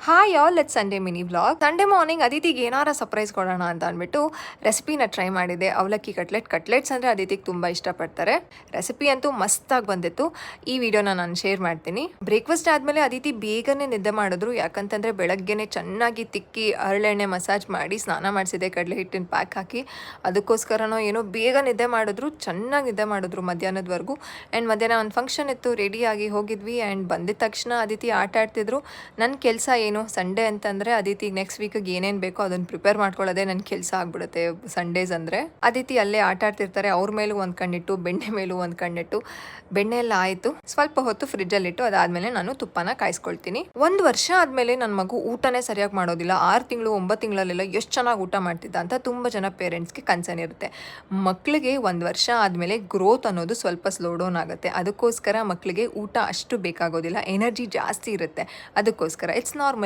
Hi all, it's Sunday mini vlog. Sunday morning ಅದಿತಿಗೆ ಏನಾರ surprise ಕೊಡೋಣ ಅಂತ ಅಂದ್ಬಿಟ್ಟು ರೆಸಿಪಿನ ಟ್ರೈ ಮಾಡಿದೆ. ಅವಲಕ್ಕಿ ಕಟ್ಲೆಟ್ಸ್ ಅಂದರೆ ಅದಿತಿಗೆ ತುಂಬ ಇಷ್ಟಪಡ್ತಾರೆ. ರೆಸಿಪಿ ಅಂತೂ ಮಸ್ತಾಗಿ ಬಂದಿತ್ತು. ಈ ವಿಡಿಯೋನ ನಾನು ಶೇರ್ ಮಾಡ್ತೀನಿ. ಬ್ರೇಕ್ಫಾಸ್ಟ್ ಆದಮೇಲೆ ಅದಿತಿ ಬೇಗನೆ ನಿದ್ದೆ ಮಾಡಿದ್ರು. ಯಾಕಂತಂದರೆ ಬೆಳಗ್ಗೆನೆ ಚೆನ್ನಾಗಿ ತಿಕ್ಕಿ ಹರಳೆಣ್ಣೆ ಮಸಾಜ್ ಮಾಡಿ ಸ್ನಾನ ಮಾಡಿಸಿದೆ, ಕಡಲೆ ಹಿಟ್ಟಿನ ಪ್ಯಾಕ್ ಹಾಕಿ. ಅದಕ್ಕೋಸ್ಕರನೋ ಏನೋ ಬೇಗ ನಿದ್ದೆ ಮಾಡಿದ್ರು, ಚೆನ್ನಾಗಿ ನಿದ್ದೆ ಮಾಡಿದ್ರು ಮಧ್ಯಾಹ್ನದವರೆಗೂ. ಆ್ಯಂಡ್ ಮಧ್ಯಾಹ್ನ ಒಂದು ಫಂಕ್ಷನ್ ಇತ್ತು, ರೆಡಿಯಾಗಿ ಹೋಗಿದ್ವಿ. ಆ್ಯಂಡ್ ಬಂದಿದ ತಕ್ಷಣ ಅದಿತಿ ಆಟ ಆಡ್ತಿದ್ರು. ನನ್ನ ಕೆಲಸ ಸಂಡೇ ಅಂತಂದರೆ ಅದಿತಿಗೆ ನೆಕ್ಸ್ಟ್ ವೀಕಿಗೆ ಏನೇನು ಬೇಕೋ ಅದನ್ನು ಪ್ರಿಪೇರ್ ಮಾಡ್ಕೊಳ್ಳೋದೇ ನನ್ನ ಕೆಲಸ ಆಗ್ಬಿಡುತ್ತೆ. ಸಂಡೇಸ್ ಅಂದರೆ ಅದಿತಿ ಅಲ್ಲೇ ಆಟ ಆಡ್ತಿರ್ತಾರೆ. ಅವ್ರ ಮೇಲೂ ಒಂದು ಕಣ್ಣಿಟ್ಟು, ಬೆಣ್ಣೆ ಮೇಲೂ ಒಂದು ಕಣ್ಣಿಟ್ಟು. ಬೆಣ್ಣೆ ಎಲ್ಲ ಆಯಿತು, ಸ್ವಲ್ಪ ಹೊತ್ತು ಫ್ರಿಜ್ಜಲ್ಲಿಟ್ಟು ಅದಾದಮೇಲೆ ನಾನು ತುಪ್ಪನ ಕಾಯಿಸ್ಕೊಳ್ತೀನಿ. 1 ವರ್ಷ ಆದಮೇಲೆ ನನ್ನ ಮಗು ಊಟನೇ ಸರಿಯಾಗಿ ಮಾಡೋದಿಲ್ಲ. 6 ತಿಂಗಳು 9 ತಿಂಗಳಲ್ಲೆಲ್ಲ ಎಷ್ಟು ಚೆನ್ನಾಗಿ ಊಟ ಮಾಡ್ತಿದ್ದ ಅಂತ ತುಂಬ ಜನ ಪೇರೆಂಟ್ಸ್ಗೆ ಕನ್ಸರ್ನ್ ಇರುತ್ತೆ. ಮಕ್ಕಳಿಗೆ 1 ವರ್ಷ ಆದಮೇಲೆ ಗ್ರೋತ್ ಅನ್ನೋದು ಸ್ವಲ್ಪ ಸ್ಲೋ ಡೌನ್ ಆಗುತ್ತೆ. ಅದಕ್ಕೋಸ್ಕರ ಮಕ್ಕಳಿಗೆ ಊಟ ಅಷ್ಟು ಬೇಕಾಗೋದಿಲ್ಲ, ಎನರ್ಜಿ ಜಾಸ್ತಿ ಇರುತ್ತೆ. ಅದಕ್ಕೋಸ್ಕರ ಇಟ್ಸ್ ನಾರ್ಮಲ್.